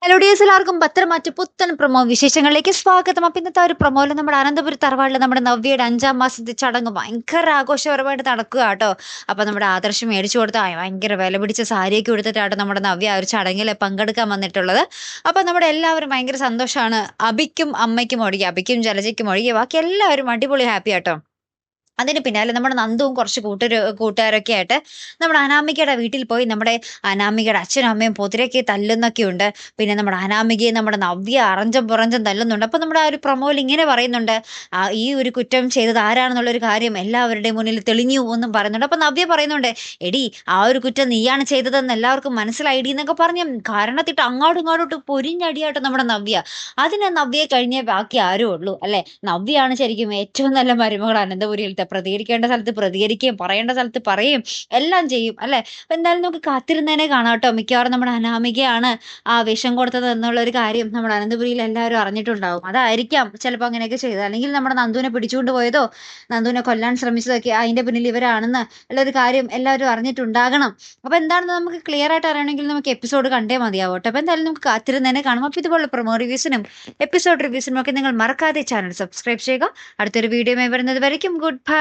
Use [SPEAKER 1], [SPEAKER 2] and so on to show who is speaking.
[SPEAKER 1] Hello dears, എല്ലാവർക്കും പത്രമാറ്റ് പുത്തൻ promo വിശേഷങ്ങളിലേക്ക് സ്വാഗതം. അപ്പം ഇന്നത്തെ ഒരു പ്രൊമോയിൽ നമ്മുടെ അനന്തപുരി തറവാട്ടിൽ നമ്മുടെ നവ്യയുടെ 5-ാം മാസത്തെ ചടങ്ങ് ഭയങ്കര ആഘോഷപരമായിട്ട് നടക്കുക കേട്ടോ. അപ്പം നമ്മുടെ ആദർശ് മേടിച്ചു കൊടുത്ത ഭയങ്കര വില പിടിച്ച സാരിയൊക്കെ എടുത്തിട്ടാട്ടോ നമ്മുടെ നവ്യ ആ ഒരു ചടങ്ങിൽ പങ്കെടുക്കാൻ വന്നിട്ടുള്ളത്. അപ്പം നമ്മുടെ എല്ലാവരും ഭയങ്കര സന്തോഷമാണ്. അഭിക്കും അമ്മയ്ക്കും ഒഴികെ, അഭിക്കും ജലജയ്ക്കും ഒഴികെ ബാക്കി എല്ലാവരും അടിപൊളി ഹാപ്പി ആട്ടോ. അതിന് പിന്നാലെ നമ്മുടെ നന്ദുവും കുറച്ച് കൂട്ടുകാരൊക്കെ ആയിട്ട് നമ്മുടെ അനാമികയുടെ വീട്ടിൽ പോയി നമ്മുടെ അനാമികയുടെ അച്ഛനും അമ്മയും പൊതിരൊക്കെ തല്ലുന്നൊക്കെ ഉണ്ട്. പിന്നെ നമ്മുടെ അനാമികയെ നമ്മുടെ നവ്യ അറഞ്ചം പുറഞ്ചം തല്ലുന്നുണ്ട്. അപ്പൊ നമ്മുടെ ആ ഒരു പ്രൊമോയിൽ ഇങ്ങനെ പറയുന്നുണ്ട്, ഈ ഒരു കുറ്റം ചെയ്തത് ആരാണെന്നുള്ളൊരു കാര്യം എല്ലാവരുടെയും മുന്നിൽ തെളിഞ്ഞു എന്നും പറയുന്നുണ്ട്. അപ്പൊ നവ്യ പറയുന്നുണ്ട്, എടി ആ ഒരു കുറ്റം നീയാണ് ചെയ്തതെന്ന് എല്ലാവർക്കും മനസ്സിലായിടി എന്നൊക്കെ പറഞ്ഞ് കാരണത്തിട്ട് അങ്ങോട്ടും ഇങ്ങോട്ടും പൊരിഞ്ഞടിയാട്ടോ നമ്മുടെ നവ്യ. അതിന് നവ്യയെ കഴിഞ്ഞേ ബാക്കി ആരും ഉള്ളൂ അല്ലെ. നവ്യയാണ് ശരിക്കും ഏറ്റവും നല്ല മരുമകൾ അനന്തപുരിയിലത്തെ. പ്രതികരിക്കേണ്ട സ്ഥലത്ത് പ്രതികരിക്കുകയും പറയേണ്ട സ്ഥലത്ത് പറയുകയും എല്ലാം ചെയ്യും അല്ലെ. അപ്പൊ എന്തായാലും നമുക്ക് കാത്തിരുന്നതിനെ കാണാം കേട്ടോ. മിക്കവാറും നമ്മുടെ അനാമികയാണ് ആ വിഷം കൊടുത്തത് എന്നുള്ള ഒരു കാര്യം നമ്മുടെ അനന്തപുരിയിൽ എല്ലാവരും അറിഞ്ഞിട്ടുണ്ടാവും. അതായിരിക്കാം ചിലപ്പോൾ അങ്ങനെയൊക്കെ ചെയ്തത്. അല്ലെങ്കിൽ നമ്മുടെ നന്ദുവിനെ പിടിച്ചുകൊണ്ട് പോയതോ നന്ദുവിനെ കൊല്ലാൻ ശ്രമിച്ചതൊക്കെ അതിന്റെ പിന്നിൽ ഇവരാണെന്ന് ഉള്ളൊരു കാര്യം എല്ലാവരും അറിഞ്ഞിട്ടുണ്ടാകണം. അപ്പൊ എന്താണെന്ന് നമുക്ക് ക്ലിയർ ആയിട്ട് അറിയണമെങ്കിൽ നമുക്ക് എപ്പിസോഡ് കണ്ടേ മതിയാവട്ടെ. അപ്പൊ എന്തായാലും നമുക്ക് കാത്തിരുന്നതിനെ കാണാം. അപ്പൊ ഇതുപോലുള്ള പ്രൊമോ റിവ്യൂസിനും എപ്പിസോഡ് റിവ്യൂസിനും ഒക്കെ നിങ്ങൾ മറക്കാതെ ചാനൽ സബ്സ്ക്രൈബ് ചെയ്യുക. അടുത്തൊരു വീഡിയോ വരുന്നത് വരയ്ക്കും ഗുഡ് ബൈ.